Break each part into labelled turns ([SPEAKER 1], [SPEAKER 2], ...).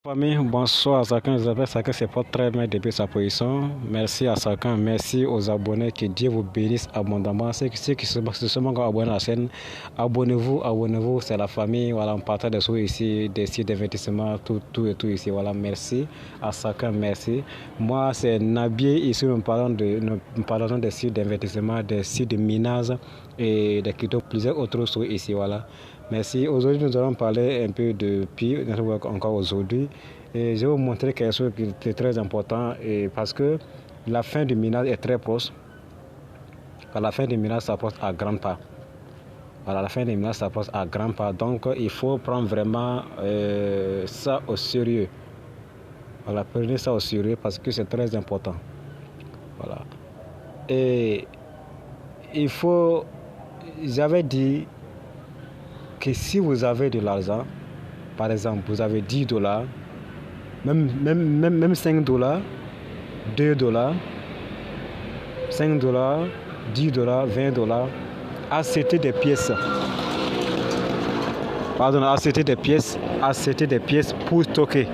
[SPEAKER 1] Famille, bonsoir à chacun. J'espère que chacun se porte très bien depuis sa position. Merci à chacun. Merci aux abonnés. Que Dieu vous bénisse abondamment. Ceux qui se sont encore abonnés à la chaîne, abonnez-vous, abonnez-vous. C'est la famille. Voilà, on partage des choses ici, des sites d'investissement, tout et tout ici. Voilà, merci à chacun. Merci. Moi, c'est Nabier. Ici, nous parlons des sites d'investissement, des sites de minage et de crypto, plusieurs autres choses ici. Voilà. Merci. Aujourd'hui, nous allons parler un peu de Pi Network encore aujourd'hui. Et je vais vous montrer quelque chose qui est très important et parce que la fin du minage est très proche. À la fin du minage s'approche à grands pas. Voilà, la fin du minage s'approche à grands pas. Donc, il faut prendre vraiment ça au sérieux. Voilà, prenez ça au sérieux parce que c'est très important. Voilà. Et il faut... J'avais dit que si vous avez de l'argent, par exemple, vous avez 10 dollars, même 5 dollars, 2 dollars, 5 dollars, 10 dollars, 20 dollars, achetez des pièces. Pardon, achetez des pièces pour stocker.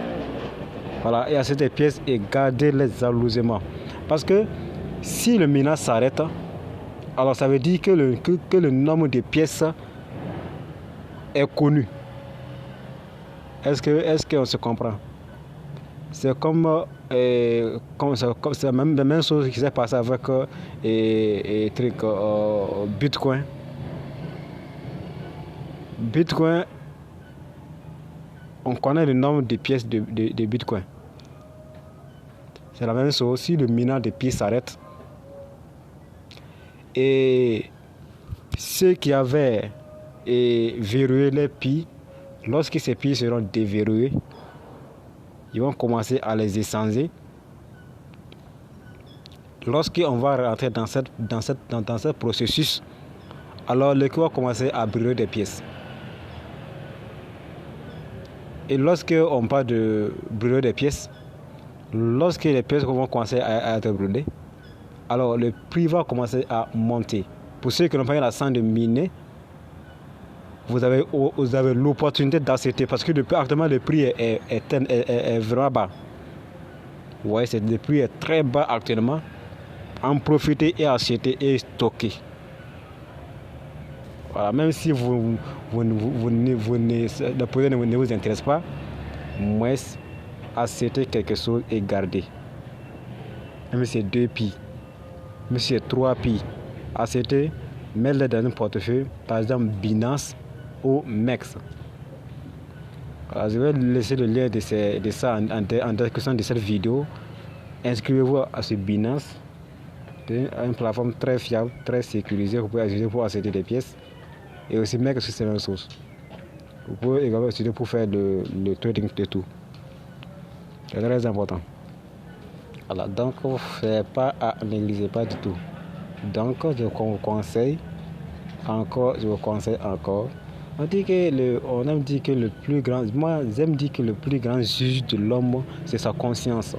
[SPEAKER 1] Voilà, et achetez des pièces et gardez-les jalousement. Parce que si le minage s'arrête, alors ça veut dire que le nombre de pièces est connu. Est-ce qu'on se comprend? C'est comme c'est la même chose qui s'est passé avec Bitcoin. Bitcoin, on connaît le nombre de pièces de Bitcoin. C'est la même chose. Si le minage de pièces s'arrête, et ceux qui avaient verrouillé les pi, lorsque ces pi seront déverrouillés, ils vont commencer à les échanger. Lorsqu'on va rentrer dans ce processus, alors l'équipe va commencer à brûler des pièces. Et lorsqu'on parle de brûler des pièces, lorsque les pièces vont commencer à être brûlées, alors le prix va commencer à monter. Pour ceux qui n'ont pas eu la chance de miner, vous avez l'opportunité d'acheter parce que actuellement le prix est vraiment bas. Ouais, le prix est très bas actuellement. En profiter et acheter et stocker. Voilà, même si le projet ne vous intéresse pas, moins acheter quelque chose et garder. Même si c'est 2 pi, même si c'est 3 pi, acheter, mettre-les dans un portefeuille, par exemple Binance ou MEX. Voilà, je vais laisser le lien de ça en description de cette vidéo. Inscrivez-vous à ce Binance. C'est une plateforme très fiable, très sécurisée. Vous pouvez utiliser pour acheter des pièces. Et aussi MEX, c'est la même chose. Vous pouvez également utiliser pour faire le trading de tout. C'est très important. Voilà, donc c'est pas à négliger, pas du tout. Donc je vous conseille encore. On aime dire que le plus grand, moi j'aime dire que le plus grand juge de l'homme, c'est sa conscience.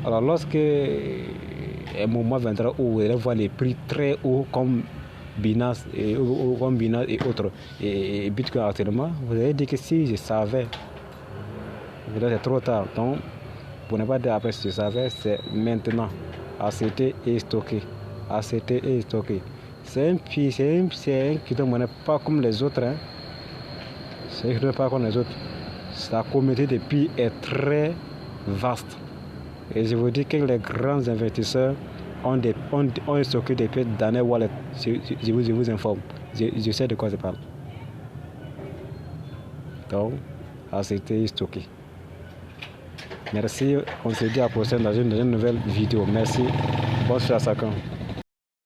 [SPEAKER 1] Alors lorsque un moment viendra où vous allez voir les prix très hauts comme Binance et autres et Bitcoin actuellement, vous allez dire que si je savais, c'est trop tard. Donc pour ne pas dire après si je savais, c'est maintenant. Acheter et stocker. Acheter et stocker. C'est un crypto-monnaie pas comme les autres. Hein. C'est un crypto pas comme les autres. La communauté de pi est très vaste. Et je vous dis que les grands investisseurs ont stocké des pièces dans les wallets. Je vous informe. Je sais de quoi je parle. Donc, acheter et stocker. Merci. On se dit à la prochaine dans une nouvelle vidéo. Merci. Bonsoir à chacun.